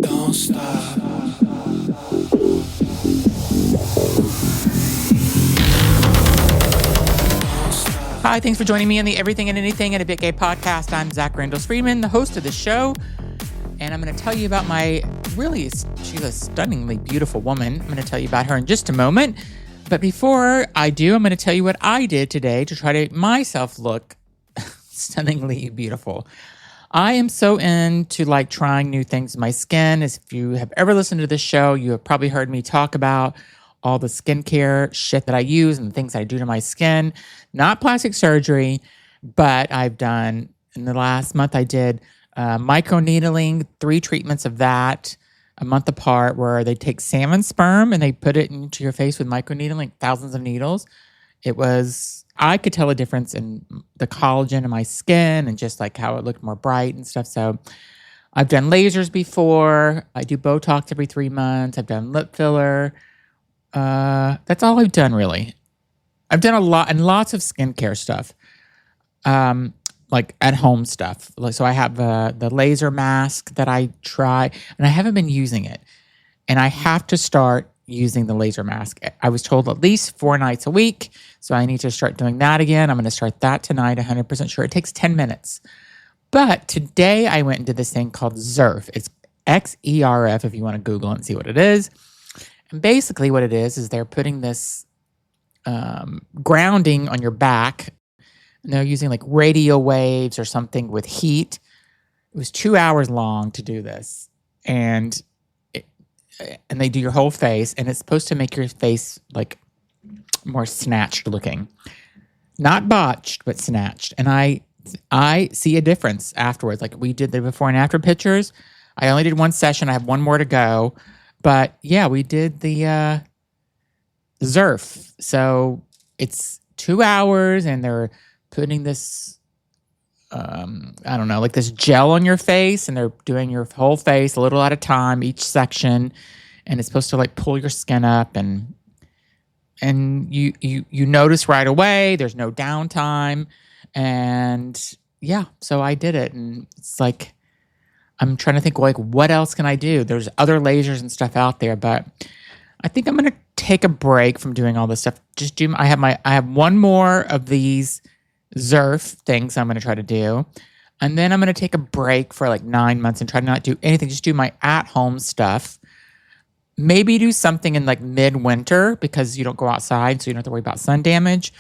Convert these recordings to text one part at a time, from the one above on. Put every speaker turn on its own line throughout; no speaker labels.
Don't stop.
Hi, thanks for joining me on the Everything and Anything and a Bit Gay podcast. I'm Zach Randall-Friedman, the host of the show, and I'm going to tell you about she's a stunningly beautiful woman. I'm going to tell you about her in just a moment. But before I do, I'm going to tell you what I did today to try to make myself look stunningly beautiful. I am so into trying new things in my skin. As if you have ever listened to this show, you have probably heard me talk about all the skincare shit that I use and the things I do to my skin. Not plastic surgery, but I've done, in the last month, I did microneedling, 3 treatments of that a month apart, where they take salmon sperm and they put it into your face with microneedling, thousands of needles. I could tell a difference in the collagen in my skin and just how it looked more bright and stuff. So I've done lasers before. I do Botox every 3 months. I've done lip filler. That's all I've done, really. I've done a lot and lots of skincare stuff, at home stuff. So I have the laser mask that I try, and I haven't been using it. And I have to start using the laser mask. I was told at least 4 nights a week, so I need to start doing that again. I'm going to start that tonight, 100% sure. It takes 10 minutes. But today I went and did this thing called XERF. It's XERF if you want to Google it and see what it is. And basically what it is they're putting this grounding on your back, and they're using radio waves or something with heat. It was 2 hours long to do this. And they do your whole face, and it's supposed to make your face more snatched looking. Not botched, but snatched. And I see a difference afterwards. We did the before and after pictures. I only did 1 session. I have 1 more to go. But yeah, we did the XERF. So it's 2 hours, and they're putting this, this gel on your face, and they're doing your whole face a little at a time, each section. And it's supposed to pull your skin up, and you notice right away. There's no downtime. And yeah, so I did it. And it's I'm trying to think, what else can I do? There's other lasers and stuff out there, but I think I'm going to take a break from doing all this stuff. I have 1 more of these XERF things I'm going to try to do. And then I'm going to take a break for 9 months and try to not do anything. Just do my at-home stuff. Maybe do something in midwinter, because you don't go outside, so you don't have to worry about sun damage.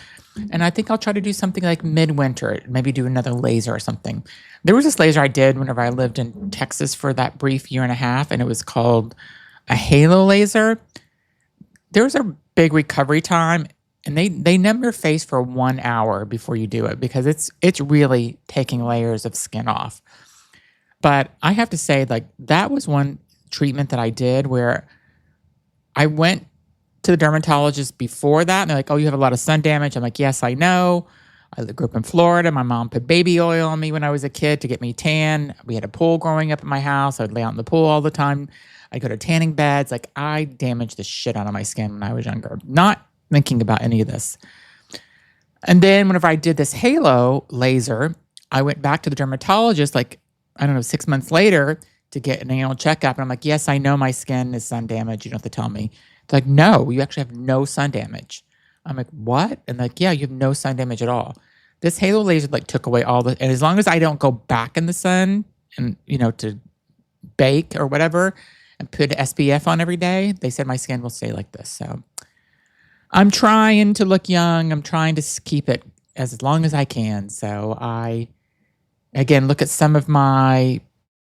And I think I'll try to do something midwinter, maybe do another laser or something. There was this laser I did whenever I lived in Texas for that brief year and a half, and it was called a halo laser. There's a big recovery time, and they numb your face for 1 hour before you do it, because it's really taking layers of skin off. But I have to say, that was one treatment that I did where I went to the dermatologist before that, and they're like, "Oh, you have a lot of sun damage." I'm like, "Yes, I know. I grew up in Florida. My mom put baby oil on me when I was a kid to get me tan. We had a pool growing up at my house. I'd lay out in the pool all the time. I'd go to tanning beds. I damaged the shit out of my skin when I was younger, not thinking about any of this." And then whenever I did this halo laser, I went back to the dermatologist, 6 months later, to get an annual checkup. And I'm like, "Yes, I know my skin is sun damaged. You don't have to tell me." They're like, "No, you actually have no sun damage." I'm like, "What?" And yeah, you have no sun damage at all. This halo laser took away all the, and as long as I don't go back in the sun and, to bake or whatever and put SPF on every day, they said my skin will stay like this. So I'm trying to look young. I'm trying to keep it as long as I can. So I, again, look at some of my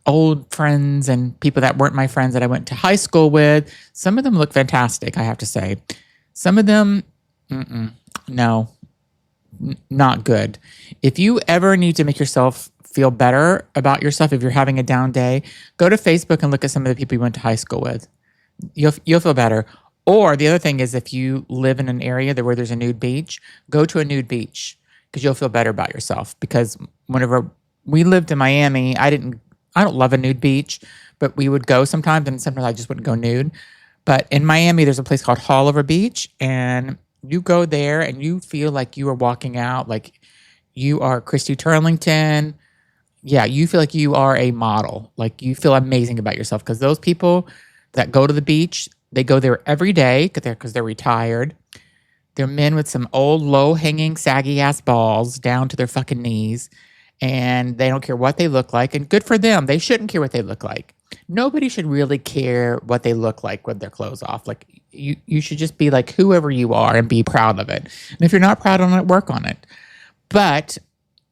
old friends and people that weren't my friends that I went to high school with. Some of them look fantastic, I have to say. Some of them, no, not good. If you ever need to make yourself feel better about yourself, if you're having a down day, go to Facebook and look at some of the people you went to high school with. You'll feel better. Or the other thing is, if you live in an area where there's a nude beach, go to a nude beach, because you'll feel better about yourself. Because whenever we lived in Miami, I don't love a nude beach, but we would go sometimes, and sometimes I just wouldn't go nude. But in Miami, there's a place called Haulover Beach, and you go there and you feel like you are walking out, like you are Christy Turlington, yeah, you feel like you are a model. Like you feel amazing about yourself because those people that go to the beach, they go there every day because they're retired. They're men with some old, low hanging, saggy ass balls down to their fucking knees. And they don't care what they look like. And good for them. They shouldn't care what they look like. Nobody should really care what they look like with their clothes off. Like you should just be like whoever you are and be proud of it. And if you're not proud on it, work on it. But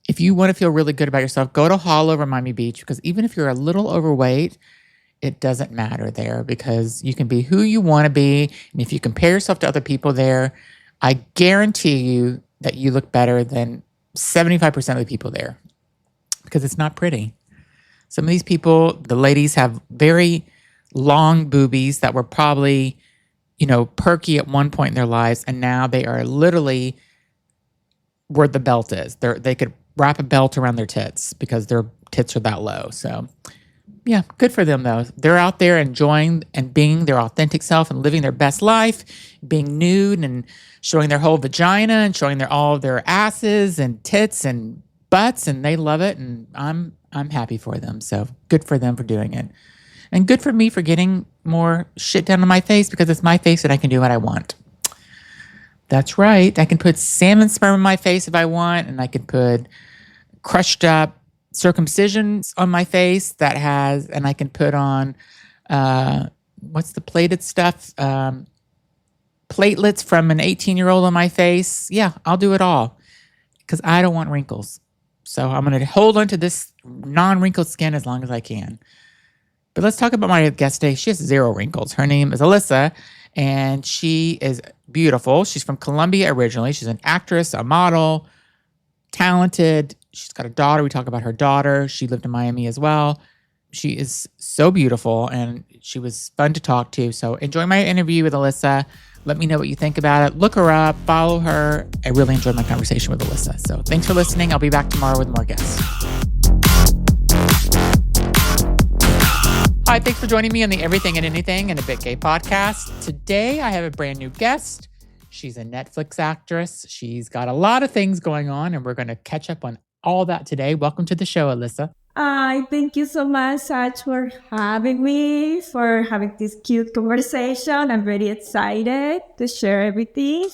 if you want to feel really good about yourself, go to Hall over Miami Beach because even if you're a little overweight, it doesn't matter there because you can be who you want to be. And if you compare yourself to other people there, I guarantee you that you look better than 75% of the people there because it's not pretty. Some of these people, the ladies have very long boobies that were probably, perky at one point in their lives. And now they are literally where the belt is. They could wrap a belt around their tits because their tits are that low. So yeah, good for them though. They're out there enjoying and being their authentic self and living their best life, being nude and showing their whole vagina and showing all of their asses and tits and butts, and they love it. And I'm happy for them. So good for them for doing it, and good for me for getting more shit down on my face because it's my face and I can do what I want. That's right. I can put salmon sperm on my face if I want, and I can put crushed up circumcisions on my face and I can put on what's the plated stuff? Platelets from an 18-year-old on my face. Yeah, I'll do it all because I don't want wrinkles. So I'm going to hold on to this non-wrinkled skin as long as I can. But let's talk about my guest today. She has 0 wrinkles. Her name is Elisa, and she is beautiful. She's from Colombia originally. She's an actress, a model, talented. She's got a daughter. We talk about her daughter. She lived in Miami as well. She is so beautiful, and she was fun to talk to. So enjoy my interview with Elisa. Let me know what you think about it. Look her up. Follow her. I really enjoyed my conversation with Elisa. So thanks for listening. I'll be back tomorrow with more guests. Hi, thanks for joining me on the Everything and Anything and a Bit Gay podcast. Today, I have a brand new guest. She's a Netflix actress. She's got a lot of things going on, and we're going to catch up on all that today. Welcome to the show, Elisa.
Thank you so much, Sach, for having me, for having this cute conversation. I'm very excited to share everything.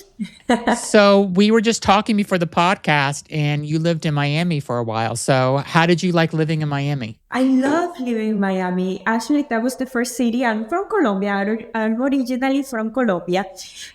So we were just talking before the podcast, and you lived in Miami for a while. So how did you like living in Miami?
I love living in Miami. Actually, that was the first city. I'm from Colombia. I'm originally from Colombia.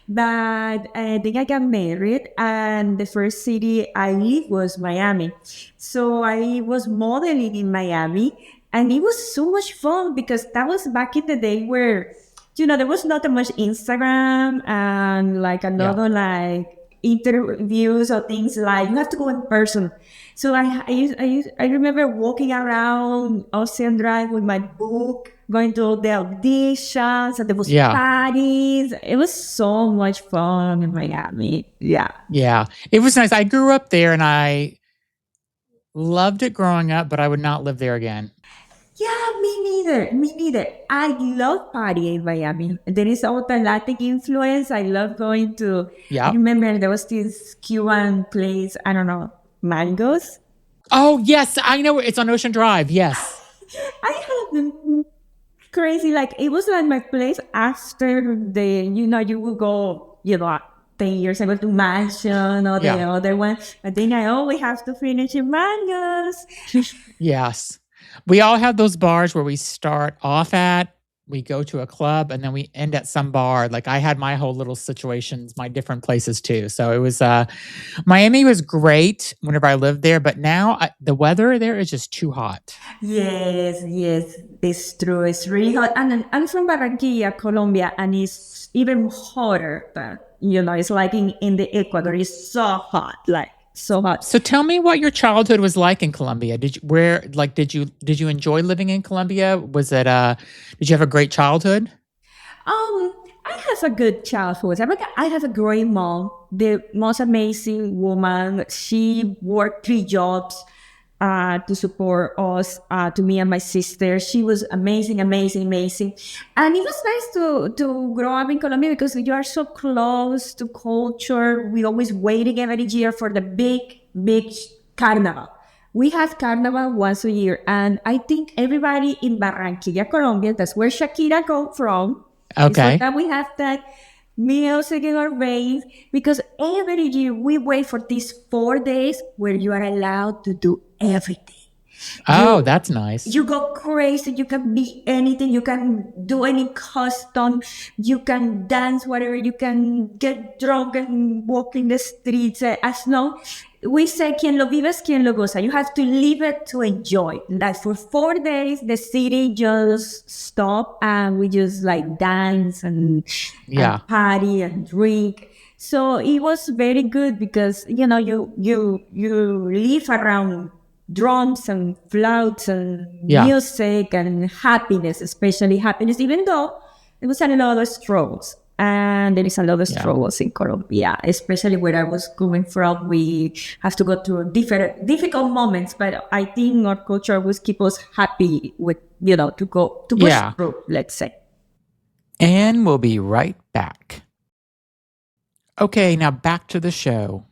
But then I got married, and the first city I lived was Miami. So I was modeling in Miami, and it was so much fun because that was back in the day where, there was not that much Instagram and like another like interviews or things like you have to go in person. So I remember walking around Ocean Drive with my book, going to the auditions, and there was parties. It was so much fun in Miami.
Yeah, it was nice. I grew up there and I loved it growing up, but I would not live there again.
Yeah, me neither. I love partying in Miami. There is all the Latin influence. I love going to, I remember there was this Cuban place, I don't know, Mangoes.
Oh, yes, I know. It's on Ocean Drive, yes.
I have crazy, like, it was like my place after you will go, 10 years ago to Mansion or the other one. But then I always have to finish in Mangoes.
Yes. We all have those bars where we start off at, we go to a club, and then we end at some bar. Like I had my whole little situations, my different places too. So it was, Miami was great whenever I lived there, but now the weather there is just too hot.
Yes, it's true. It's really hot. And I'm from Barranquilla, Colombia, and it's even hotter. But, it's like in the Ecuador. It's so hot, like so hot.
So tell me what your childhood was like in Colombia. Did you enjoy living in Colombia? Was it did you have a great childhood?
I have a good childhood. I have a great mom, the most amazing woman. She worked 3 jobs to support us, to me and my sister. She was amazing. And it was nice to grow up in Colombia because you are so close to culture. We always waiting every year for the big carnival. We have carnival once a year, and I think everybody in Barranquilla, Colombia, that's where Shakira come from. It's for
Okay.
that we have that music in our veins because every year we wait for these 4 days where you are allowed to do everything.
Oh,
You
that's nice.
you go crazy. You can be anything. You can do any custom. You can dance, whatever. You can get drunk and walk in the streets. As long we say, quien lo vives, quien lo goza. You have to live it to enjoy. Like for 4 days, the city just stop and we just like dance
Yeah.
and party and drink. So it was very good because you live around drums and flutes and
Yeah.
music and happiness, especially happiness, even though there was a lot of struggles. And there is a lot of struggles in Colombia, especially where I was coming from. We have to go through different difficult moments, but I think our culture will keep us happy with, to push through, let's say.
And we'll be right back. Okay, now back to the show.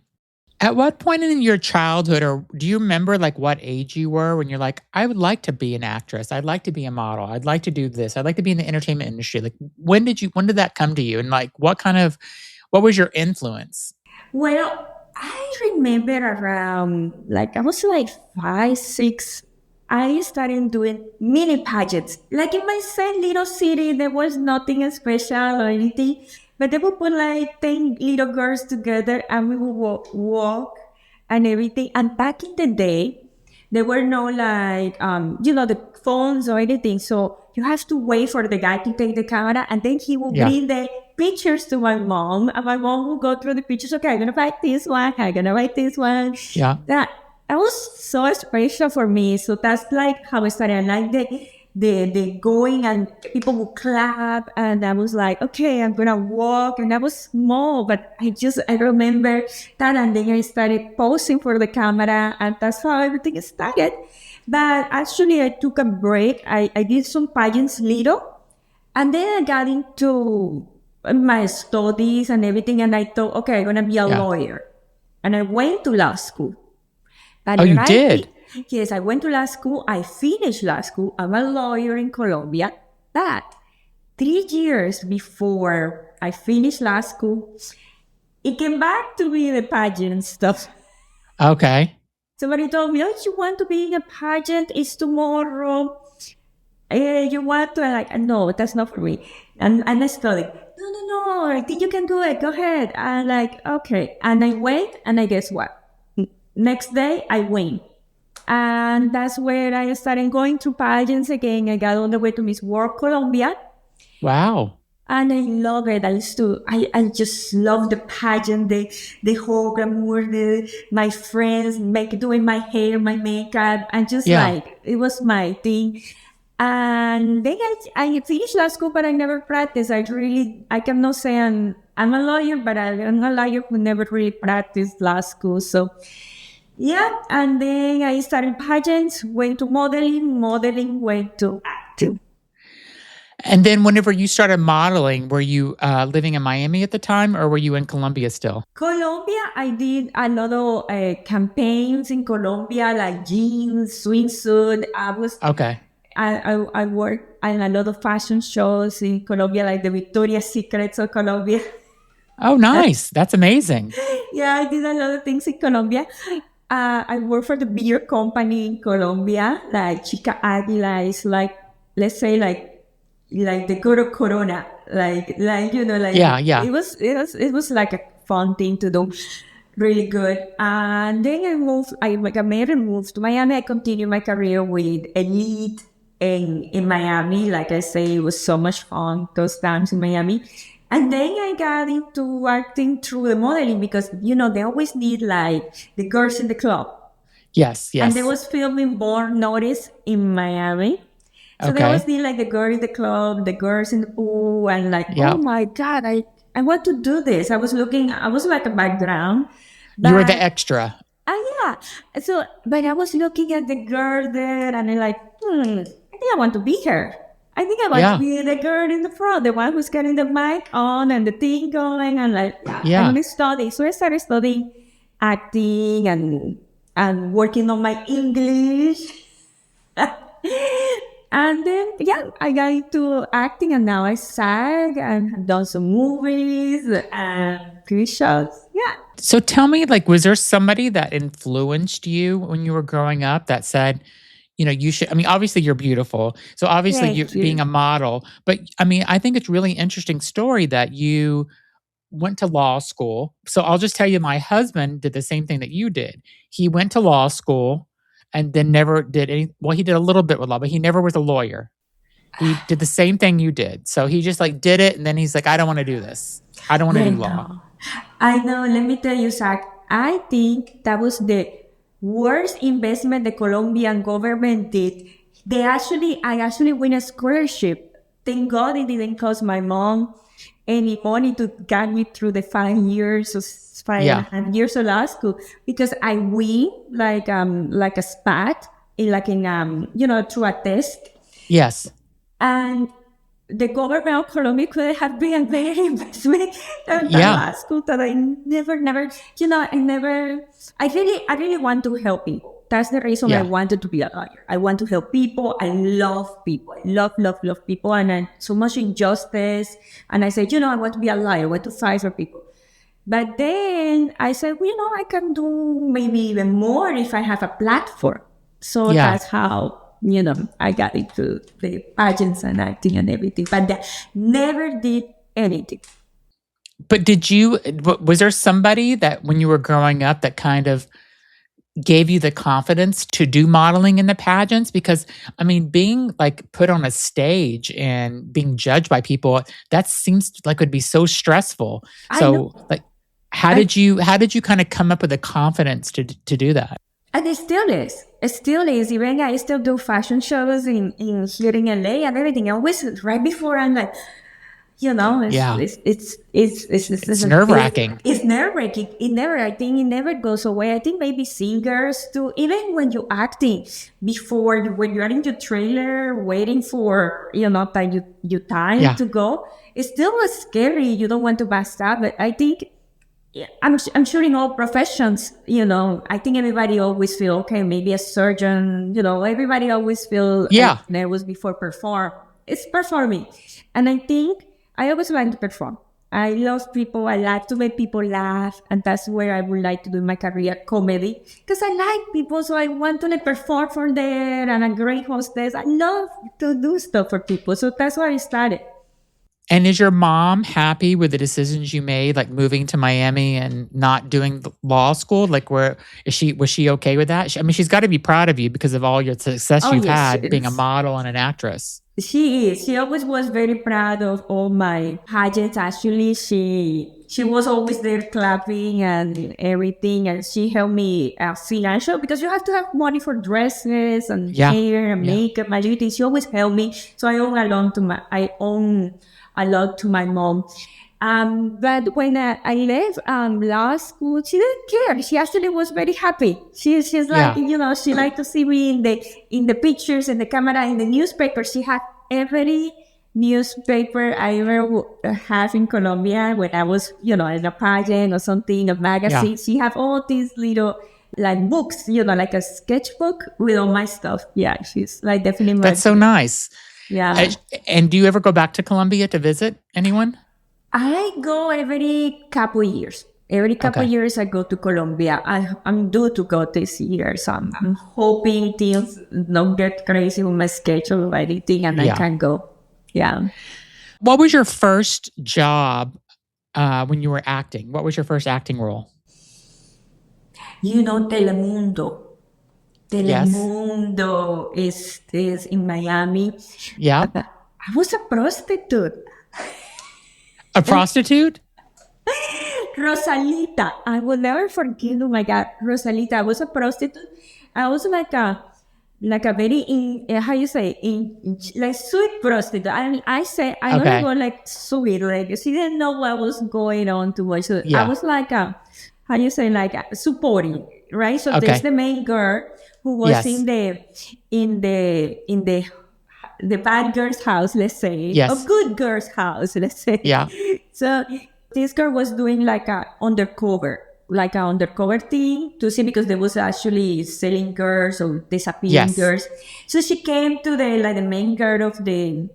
At what point in your childhood, or do you remember like what age you were when you're like, I would like to be an actress. I'd like to be a model. I'd like to do this. I'd like to be in the entertainment industry. Like, when did that come to you? And like, what was your influence?
Well, I remember around, like, I was like 5, 6. I started doing mini pageants. Like in my same little city, there was nothing special or anything, but they would put like 10 little girls together and we would walk and everything. And back in the day, there were no like, the phones or anything. So you have to wait for the guy to take the camera and then he will bring the pictures to my mom. And my mom will go through the pictures. Okay, I'm going to write this one. I'm going to write this one.
Yeah.
That was so special for me. So that's like how I started. I like the going and people would clap and I was like, okay, I'm gonna walk. And I was small, but I remember that. And then I started posing for the camera and that's how everything started. But actually I took a break. I did some pageants little and then I got into my studies and everything. And I thought, okay, I'm gonna be a lawyer. And I went to law school.
But you did?
Yes, I went to law school. I finished law school. I'm a lawyer in Colombia. But 3 years before I finished law school, it came back to me the pageant stuff.
Okay. Somebody
told me, oh, you want to be in a pageant? It's tomorrow. You want to? Like, no, that's not for me. And I studied. No, I think you can do it. Go ahead. I'm like, okay. And I went, and I guess what? Next day, I win. And that's where I started going to pageants again. I got all the way to Miss World Colombia.
Wow.
And I love it. I just love the pageant, the whole glamour, my friends, doing my hair, my makeup. And just like, it was my thing. And then I finished law school, but I never practiced. I cannot say I'm a lawyer, but I'm a lawyer who never really practiced law school. So, yeah, and then I started pageants, went to modeling, went to acting.
And then whenever you started modeling, were you living in Miami at the time or were you in Colombia still?
Colombia, I did a lot of campaigns in Colombia, like jeans, swimsuit. I worked in a lot of fashion shows in Colombia, like the Victoria's Secrets of Colombia.
Oh, nice. That's amazing.
Yeah, I did a lot of things in Colombia. I work for the beer company in Colombia, like Chica Aguila is like, let's say like the Corona,
yeah.
It was like a fun thing to do, really good. And then I got married and moved to Miami. I continued my career with Elite in Miami. Like I say, it was so much fun those times in Miami. And then I got into acting through the modeling because, they always need like the girls in the club.
Yes.
And there was filming Born Notice in Miami. So they always need like the girl in the club, the girls in the pool, and like, oh my God, I want to do this. I was like a background.
You were the extra.
Yeah. So, but I was looking at the girl there and I'm like, I think I want to be her. I think I want to be the girl in the front, the one who's getting the mic on and the thing going and like, I'm going to study. So I started studying acting and and working on my English. And then, yeah, I got into acting, and now I sang and have done some movies and TV shows. Yeah.
So tell me, like, was there somebody that influenced you when you were growing up that said, you should, I mean, obviously you're beautiful. So obviously you
Thank
being
you.
a model, but I mean, I think it's really interesting story that you went to law school. So I'll just tell you, my husband did the same thing that you did. He went to law school and then never did any, well, he did a little bit with law, but he never was a lawyer. He did the same thing you did. So he just like did it. And then he's like, I don't want to do this. I don't want to
I
do law.
know. I know. Let me tell you, Zach, I think that was the worst investment the Colombian government did. I actually win a scholarship. Thank God it didn't cost my mom any money to get me through the 5 years or five and a
Yeah.
half years of law school, because I win like a spat through a test.
Yes.
And the government of Colombia could have been a better investment than the
Yeah.
law school that I never, I really want to help people. That's the reason I
Yeah.
wanted to be a lawyer. I want to help people. I love people. I love people. And so much injustice. And I said, I want to be a lawyer. I want to fight for people. But then I said, I can do maybe even more if I have a platform. So
Yeah.
that's how, I got into the pageants and acting and everything. But that never did anything.
But was there somebody that when you were growing up that kind of gave you the confidence to do modeling in the pageants? Because I mean, being like put on a stage and being judged by people, that seems like would be so stressful.
I
So
know.
like, how did you kind of come up with the confidence to do that?
And it still is. It still is. Even I still do fashion shows in here in LA and everything. Always right before I'm like,
Yeah.
it's
nerve-wracking.
It's nerve-wracking. I think it never goes away. I think maybe singers too. Even when you're acting, when you're in your trailer waiting for that you time
Yeah.
to go, it's still scary. You don't want to bust up, but I think. Yeah, I'm sure in all professions, I think everybody always feel, okay, maybe a surgeon, everybody always feel
Yeah.
nervous before perform. It's performing. And I think I always want to perform. I love people. I like to make people laugh. And that's where I would like to do my career, comedy. Because I like people, so I want to perform for them and a great hostess. I love to do stuff for people. So that's where I started.
And is your mom happy with the decisions you made, like moving to Miami and not doing law school? Like, was she okay with that? I mean, she's got to be proud of you because of all your success you've
Yes,
had being a model and an actress.
She is. She always was very proud of all my pageants. Actually, she was always there clapping and everything, and she helped me financial, because you have to have money for dresses and
Yeah.
hair and
Yeah.
makeup and everything. She always helped me, so I owe a lot to my mom. But when I left law school, she didn't care. She actually was very happy. She's like,
Yeah.
she liked to see me in the pictures, in the camera, in the newspaper. She had every newspaper I ever have in Colombia when I was, in a pageant or something, a magazine.
Yeah.
She have all these little like books, like a sketchbook with all my stuff. Yeah, she's like definitely.
That's so nice.
Yeah.
And do you ever go back to Colombia to visit anyone?
I go every couple years. Every couple
Okay.
years I go to Colombia. I'm due to go this year, so I'm hoping things don't get crazy with my schedule or anything, and I can go. Yeah.
What was your first job when you were acting? What was your first acting role?
Telemundo.
Yes.
Telemundo is in Miami.
Yeah.
I was a prostitute.
A prostitute?
Rosalita. I will never forget. Oh my God, Rosalita. I was a prostitute. I was like a very how you say like sweet prostitute. I say I
Okay.
don't go like sweet, like she didn't know what was going on too much. So
Yeah.
I was like how you say, like supporting, right? So
Okay.
there's the main girl who was
Yes.
in the bad girl's house, let's say,
Yes.
a good girl's house, let's say.
Yeah.
So this girl was doing like a undercover. like an undercover thing to see, because there was actually selling girls or disappearing
Yes.
girls. So she came to the main girl of the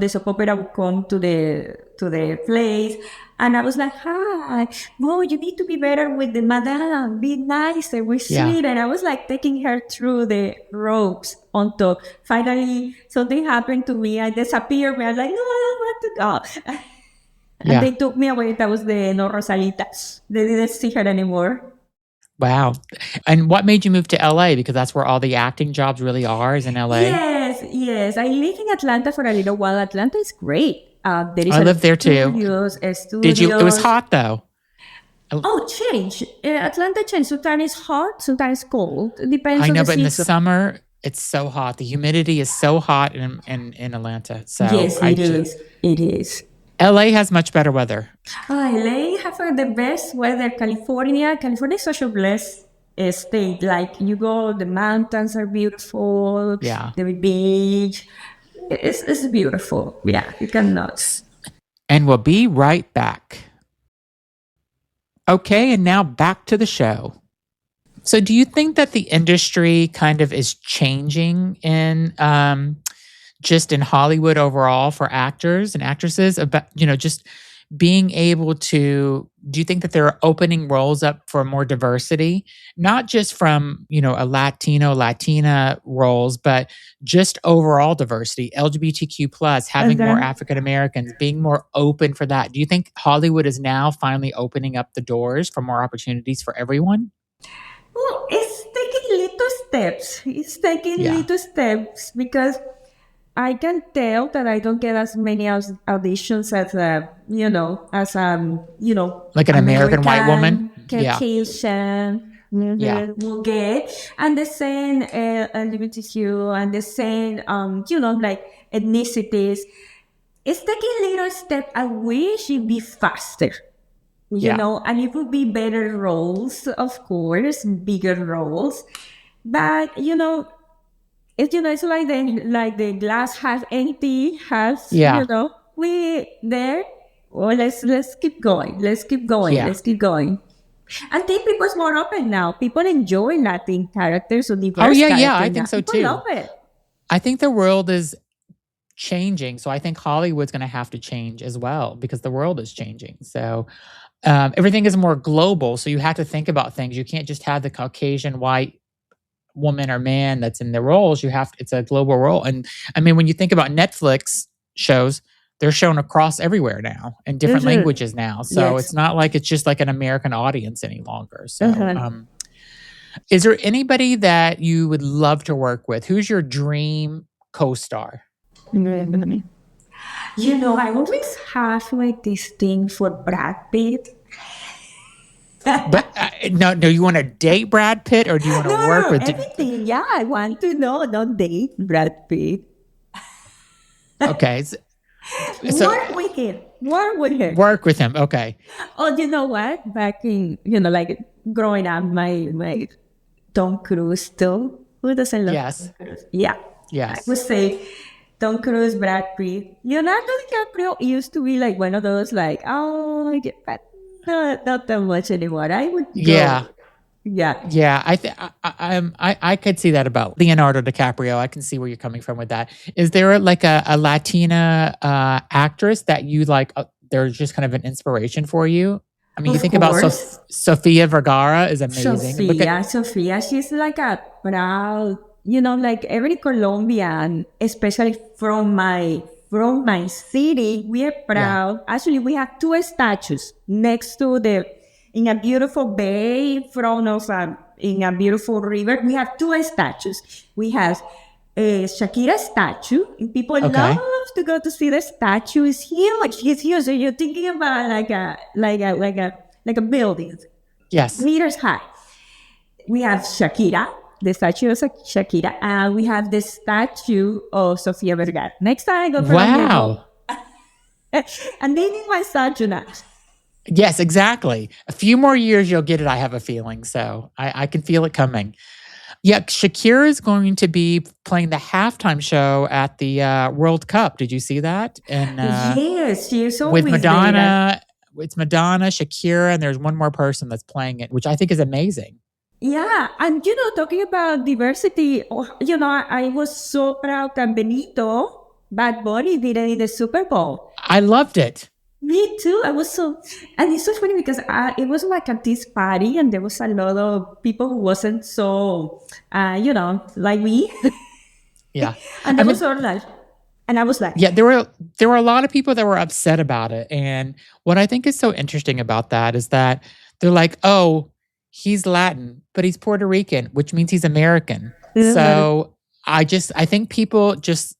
soap opera would come to the place, and I was like, "Hi, no, you need to be better with the madam. Be nicer, be
Yeah.
sweet." And I was like taking her through the ropes on top. Finally, something happened to me. I disappeared. I was like, "No, I don't want to go." And
Yeah.
they took me away. That was the No Rosalita. They didn't see her anymore.
Wow. And what made you move to LA? Because that's where all the acting jobs really are, is in LA.
Yes. I lived in Atlanta for a little while. Atlanta is great. There is
I lived there too.
studios.
Did you? It was hot though.
Oh, change. Atlanta change. Sometimes it's hot, sometimes it's cold. It depends
I
on
know,
the
but in the
season.
summer, it's so hot. The humidity is so hot in Atlanta. So
Yes, it is. It is.
LA has much better weather.
LA have the best weather. California is such a blessed state. Like you go, the mountains are beautiful.
Yeah.
The beach. It's beautiful. Yeah, you cannot.
And we'll be right back. Okay, and now back to the show. So do you think that the industry kind of is changing in just in Hollywood overall for actors and actresses, about, just being able to, do you think that they're opening roles up for more diversity, not just from, a Latina roles, but just overall diversity, LGBTQ plus, having more African Americans, being more open for that? Do you think Hollywood is now finally opening up the doors for more opportunities for everyone?
Well, it's taking little steps. It's taking little steps, because I can tell that I don't get as many auditions as
like an American white woman,
Caucasian, will get, and the same LGBTQ, and the same like ethnicities. It's taking a little step. I wish it'd be faster, and it would be better roles, of course, bigger roles, but it's like the glass half empty, half we there. Well, let's keep going. Let's keep going. Let's keep going. I think people's more open now. People enjoy Latin characters or diverse characters.
I think so too.
Love it.
I think the world is changing, so I think Hollywood's going to have to change as well, because the world is changing. So everything is more global. So you have to think about things. You can't just have the Caucasian white woman or man that's in the roles. It's a global role. And I mean, when you think about Netflix shows, they're shown across everywhere now in different languages now. So it's not like it's just like an American audience any longer. So is there anybody that you would love to work with? Who's your dream co-star?
I always have like this thing for Brad Pitt.
But no, you want to date Brad Pitt, or do you want to work with
everything? Yeah, I want to know. Don't date Brad Pitt.
Okay.
Work with him.
Work with him. Okay.
Oh, you know what? Back in, like growing up, my Tom Cruise still. Who doesn't love Tom Cruise? Yeah.
Yes.
I would say Tom Cruise, Brad Pitt. Leonardo DiCaprio used to be like one of those like, oh, but not that much anymore. I would go. Yeah.
I could see that about Leonardo DiCaprio. I can see where you're coming from with that. Is there like a Latina actress that you like? They're just kind of an inspiration for you. I mean, you think about Sofia Vergara is amazing.
Sofia, she's like a proud, like every Colombian, especially from my city, we are proud. Yeah. Actually, we have 2 statues next to in a beautiful bay in front of in a beautiful river. We have 2 statues. We have a Shakira statue. And people love to go to see the statue. It's huge. It's huge. So you're thinking about like a building.
Yes.
Meters high. We have Shakira. The statue of Shakira, and we have the statue of Sofia Vergara. Next time I go to
Wow.
And they need my statue now.
Yes, exactly. A few more years, you'll get it, I have a feeling. So I can feel it coming. Yeah, Shakira is going to be playing the halftime show at the World Cup. Did you see that? And
yes, she is always
with Madonna. it's Madonna, Shakira, and there's one more person that's playing it, which I think is amazing.
Yeah, and talking about diversity, I was so proud that Benito, Bad Bunny, did it in the Super Bowl.
I loved it.
Me too. I was so, and it's so funny because it was like at this party, and there was a lot of people who wasn't so, like me.
Yeah,
And I was like,
yeah, there were a lot of people that were upset about it, and what I think is so interesting about that is that they're like, "Oh, he's Latin, but he's Puerto Rican, which means he's American." So I think people just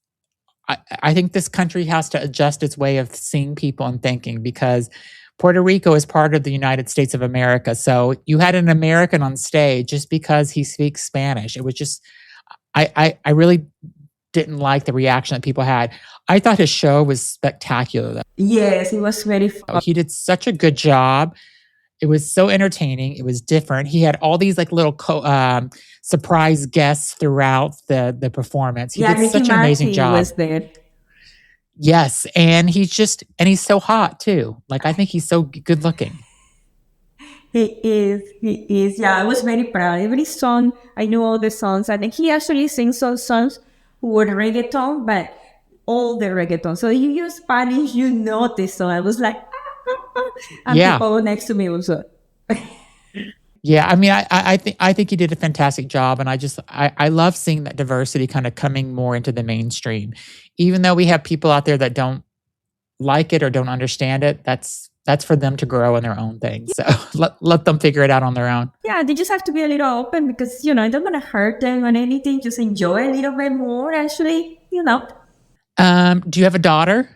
I think this country has to adjust its way of seeing people and thinking, because Puerto Rico is part of the United States of America. So you had an American on stage just because he speaks Spanish. It was just, I really didn't like the reaction that people had. I thought his show was spectacular, though.
Yes, it was very fun.
He did such a good job. It was so entertaining. It was different. He had all these like little surprise guests throughout the performance. He did such an amazing job.
Was there.
Yes, and he's so hot too. Like, I think he's so good looking.
He is. Yeah, I was very proud. Every song, I knew all the songs. I think he actually sings some songs who were reggaeton, but all the reggaeton. So you use Spanish, you know this song. I was like, and people next to me also.
Yeah, I mean, I think he did a fantastic job, and I love seeing that diversity kind of coming more into the mainstream. Even though we have people out there that don't like it or don't understand it, that's for them to grow in their own thing. So let them figure it out on their own.
Yeah, they just have to be a little open, because I don't want to hurt them or anything. Just enjoy a little bit more. Actually,
Do you have a daughter?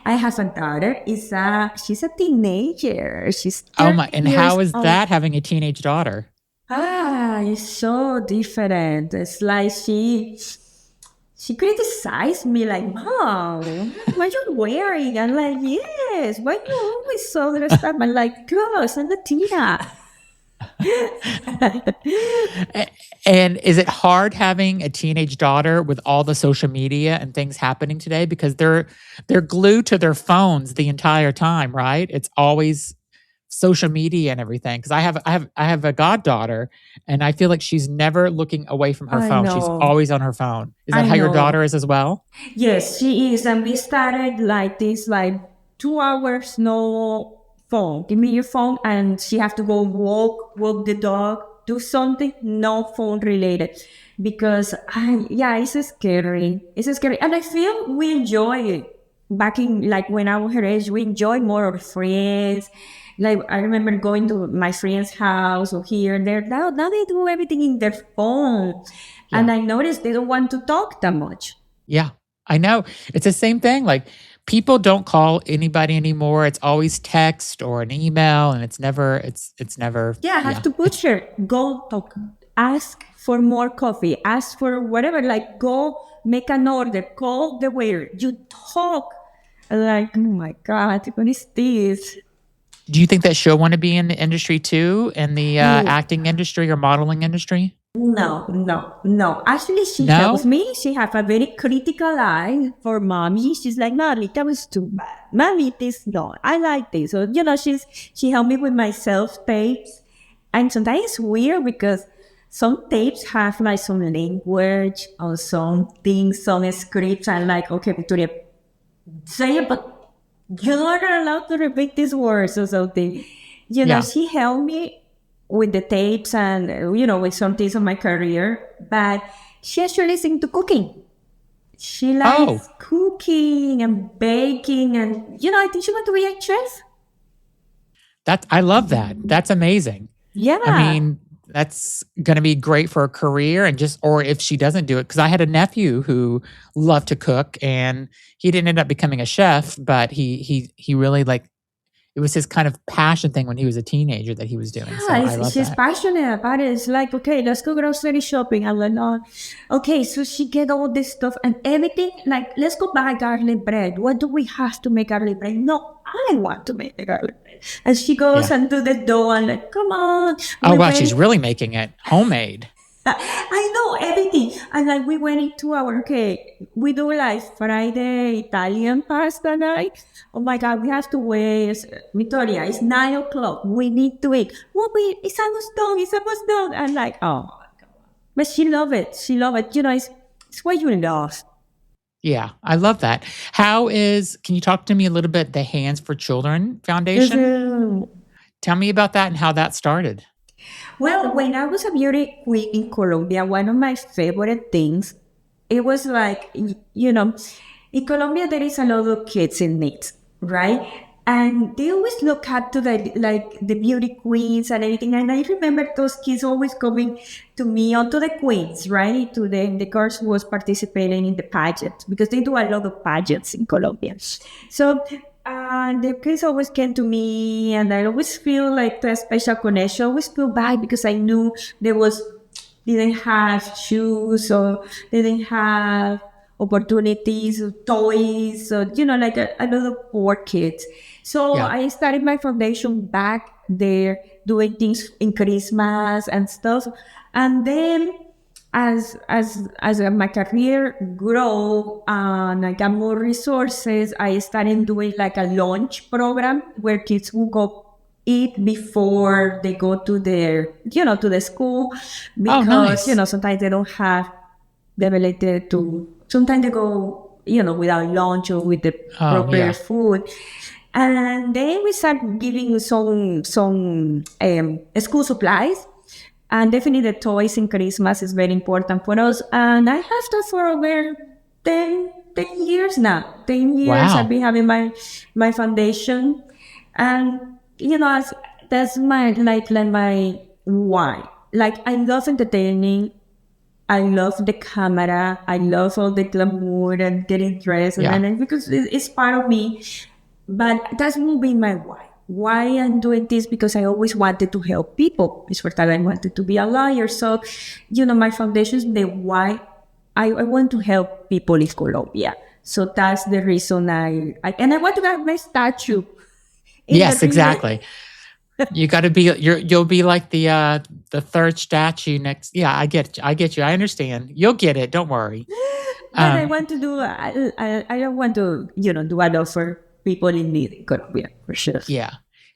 I have a daughter. She's a teenager. She's
and how is that, having a teenage daughter?
It's so different. It's like she criticized me like, "Mom, what you wearing?" I'm like, "Yes, why you always so dressed up?" I'm like, "Girl, it's Latina."
And is it hard having a teenage daughter with all the social media and things happening today? Because they're glued to their phones the entire time, right? It's always social media and everything. Because I have a goddaughter, and I feel like she's never looking away from her phone. She's always on her phone. Is that how your daughter is as well?
Yes, she is. And we started like this, like 2 hours no phone. Give me your phone, and she have to go walk the dog, do something, no phone related, because it's scary. It's scary, and I feel we enjoy it. Back in, like, when I was her age, we enjoy more our friends. Like, I remember going to my friend's house or here and there. Now they do everything in their phone, and I noticed they don't want to talk that much.
Yeah, I know. It's the same thing. Like, people don't call anybody anymore. It's always text or an email, and it's never.
Yeah, I have to push her. Go talk. Ask for more coffee. Ask for whatever. Like, go make an order. Call the waiter. You talk. Like, oh my God, what is this?
Do you think that she'll want to be in the industry too, in the acting industry or modeling industry?
No. Actually, she helps me. She has a very critical eye for mommy. She's like, "Mommy, that was too bad. Mommy, this, no, I like this." So, she helped me with my self-tapes. And sometimes it's weird because some tapes have like some language or some things, some scripts. I'm like, "Okay, Victoria, say it, but you're not allowed to repeat these words," or something. She helped me with the tapes and, with some things of my career, but she actually is into cooking. She likes cooking and baking, and, I think she wants to be a chef.
I love that. That's amazing.
Yeah.
I mean, that's going to be great for her career, and or if she doesn't do it, because I had a nephew who loved to cook, and he didn't end up becoming a chef, but he really, like, it was his kind of passion thing when he was a teenager that he was doing. So I love
she's passionate about it. It's like, okay, let's go grocery shopping. I'm like, no. Okay, so she get all this stuff and everything. Like, let's go buy garlic bread. What do we have to make garlic bread? No, I want to make the garlic bread. And she goes and do the dough and like, come on.
Oh, wow, she's really making it homemade.
I know everything. And like we went into our, okay, we do like Friday Italian pasta night. Oh my God, we have to wait. Victoria, it's 9 o'clock. We need to eat. Well, it's almost done. It's almost done. And like, oh, but she loved it. She loved it. It's what you love.
Yeah, I love that. Can you talk to me a little bit, the Hands for Children Foundation?
Mhm.
Tell me about that and how that started.
Well, when I was a beauty queen in Colombia, one of my favorite things, it was like, in Colombia there is a lot of kids in need, right? And they always look up to the beauty queens and everything. And I remember those kids always coming to me, onto the queens, right? To the girls who was participating in the pageants, because they do a lot of pageants in Colombia. So the kids always came to me, and I always feel like a special connection. I always feel bad because I knew there was didn't have shoes, or didn't have opportunities, or toys, or like a lot of poor kids. So
Yeah.
I started my foundation back there, doing things in Christmas and stuff. And then as my career grow and I got more resources, I started doing like a lunch program where kids will go eat before they go to to the school,
Oh,
because
nice.
sometimes they don't have the ability to, sometimes they go without lunch or with the
Oh,
proper
yeah.
food. And then we start giving some school supplies, and definitely the toys in Christmas is very important for us. And I have that for over 10 years now. 10 years I've
Wow.
been having my foundation. And, that's my why. Like, I love entertaining. I love the camera. I love all the glamour and getting dressed.
Yeah.
And because it's part of me. But that's not been my why. Why I'm doing this? Because I always wanted to help people. It's for that I wanted to be a lawyer. So, my foundation is the why. I want to help people in Colombia. So that's the reason and I want to have my statue in the
Yes,
river.
exactly. You got to you'll be like the third statue next. Yeah, I get you. I get you. I understand. You'll get it. Don't worry.
But I
Um,
want to do. I don't want to do a lot for people in need in Colombia for sure.
yeah.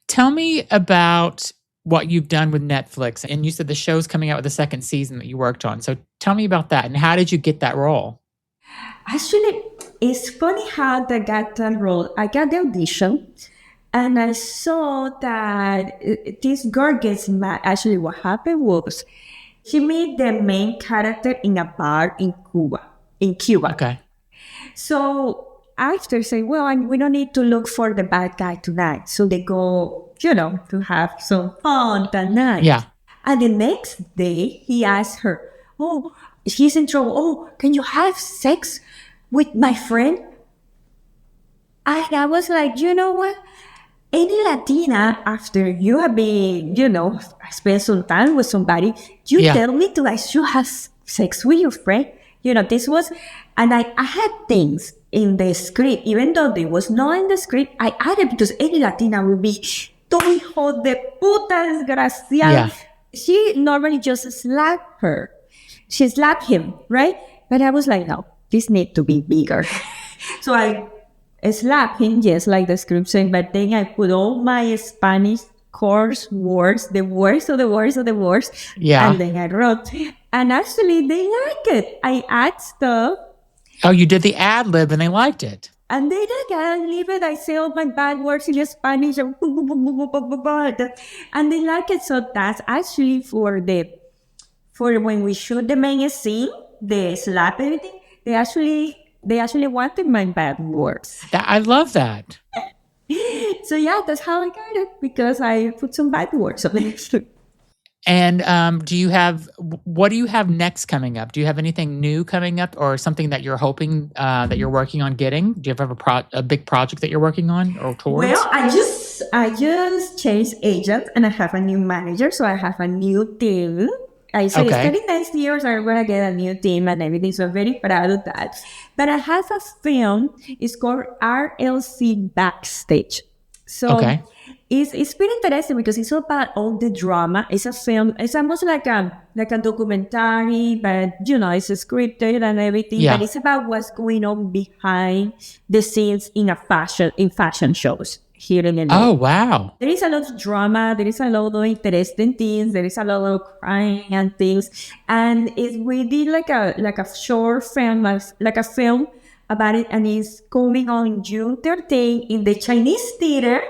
Tell me about what you've done with Netflix. And you said the show's coming out with the second season that you worked on. So tell me about that and how did you get that role?
Actually, it's funny how I got that role. I got the audition, and I saw that this girl gets mad. Actually, what happened was she made the main character in a bar in Cuba. In Cuba.
Okay.
So after saying, well, we don't need to look for the bad guy tonight. So they go, to have some fun that night.
Yeah.
And the next day, he asked her, oh, he's in trouble. Oh, can you have sex with my friend? And I was like, you know what? Any Latina, after you have been, spend some time with somebody, you
Yeah.
tell me to I should have sex with your friend. This was, and I had things in the script, even though there was not in the script, I added because any Latina will be, "Tu hijo de puta desgraciado."
Yeah.
She normally just slapped her. She slapped him, right? But I was like, no, this need to be bigger. So I slapped him, yes, like the script saying, but then I put all my Spanish course words, the worst of the worst of the worst,
Yeah.
and then I wrote. And actually, they like it. I add stuff,
Oh, you did the ad lib and they liked it.
and they like it. I leave it. I say all my bad words in Spanish, and and they like it. So that's actually for when we shoot the main scene, the slap everything. They actually wanted my bad words.
I love that.
So yeah, that's how I got it, because I put some bad words on it.
And what do you have next coming up? Do you have anything new coming up or something that you're hoping that you're working on getting? Do you have a big project that you're working on or towards?
Well, I just changed agent, and I have a new manager, so I have a new team. I say
Okay.
starting next year, so I'm gonna get a new team and everything. So I'm very proud of that. But I have a film. It's called RLC Backstage. So
Okay.
it's pretty interesting because it's about all the drama. It's a film. It's almost like a documentary, but it's scripted and everything.
Yeah.
But it's about what's going on behind the scenes in fashion shows here in LA.
Oh, wow.
There is a lot of drama. There is a lot of interesting things. There is a lot of crying and things. And we did like a short film, like a film about it, and it's coming on June 13th in the Chinese theater.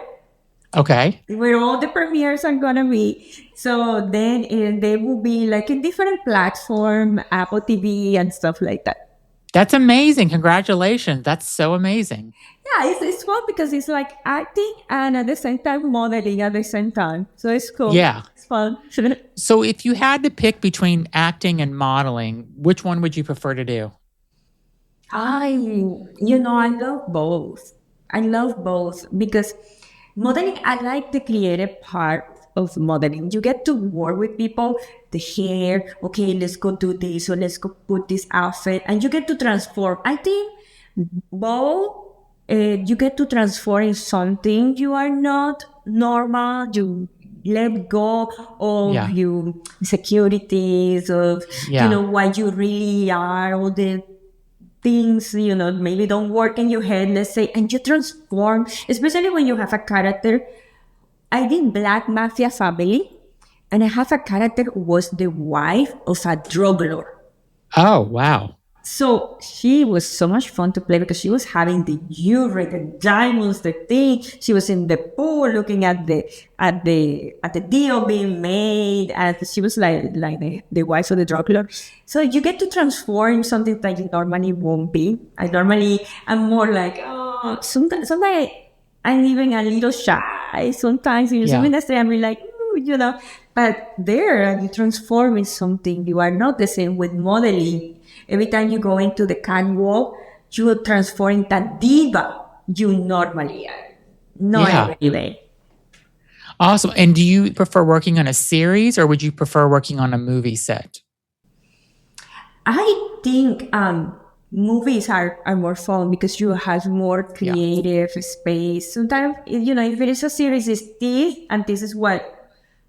Okay.
Where all the premieres are gonna be. So then they will be like in different platform, Apple TV and stuff like that.
That's amazing. Congratulations. That's so amazing.
Yeah, it's fun because it's like acting and at the same time modeling at the same time. So it's cool.
Yeah.
It's fun.
So if you had to pick between acting and modeling, which one would you prefer to do?
I love both. I love both because modeling, I like the creative part of modeling. You get to work with people, the hair, okay, let's go do this, or let's go put this outfit, and you get to transform. I think both, you get to transform in something you are not normal. You let go of your insecurities, of, what you really are, all the things, maybe don't work in your head, let's say, and you transform, especially when you have a character. I did Black Mafia family, and I have a character who was the wife of a drug lord.
Oh, wow.
So she was so much fun to play because she was having the jewelry, the diamonds, the thing. She was in the pool looking at the deal being made, and she was like the wife of the drug lord. So you get to transform something that you normally won't be. I'm more like, sometimes I'm even a little shy. Sometimes in the industry I'm really like, but there you transform in something. You are not the same with modeling. Every time you go into the carnival, you will transform that diva you normally are. Not every day.
Awesome. And do you prefer working on a series or would you prefer working on a movie set?
I think movies are more fun because you have more creative space. Sometimes, if it is a series, it's this, and this is what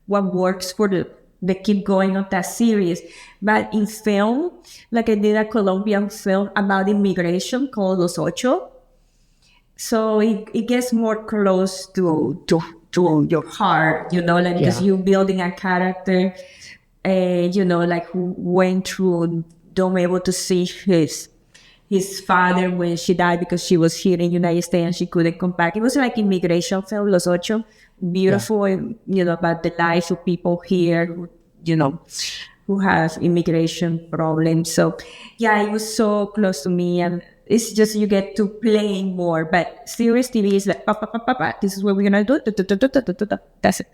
works for the keep going on that series. But in film, like I did a Colombian film about immigration called Los Ocho. So it gets more close to your heart, because you're building a character, who went through, don't be able to see his father when she died because she was here in the United States and she couldn't come back. It was like immigration film, Los Ocho. Beautiful, about the lives of people here, who have immigration problems. So, it was so close to me, and it's just you get to play more. But series TV is like, this is what we're gonna do. That's it.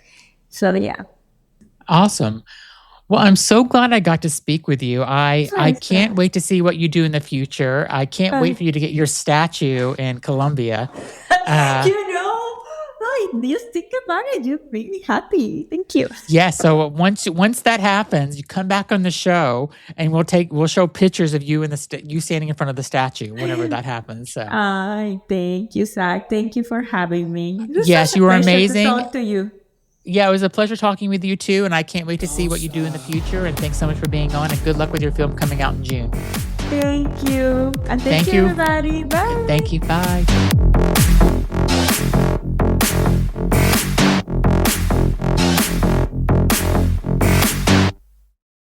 So yeah.
Awesome. Well, I'm so glad I got to speak with you. I can't wait to see what you do in the future. I can't wait for you to get your statue in Colombia.
Just think about it. You make me happy. Thank you.
Yeah. So once that happens, you come back on the show, and we'll show pictures of you you standing in front of the statue whenever that happens. So.
Thank you, Zach. Thank you for having me.
Yes, you were amazing.
To talk to you.
Yeah, it was a pleasure talking with you too, and I can't wait to see what you do in the future. And thanks so much for being on, and good luck with your film coming out in June.
Thank you, and thank you, everybody. Bye.
Thank you. Bye.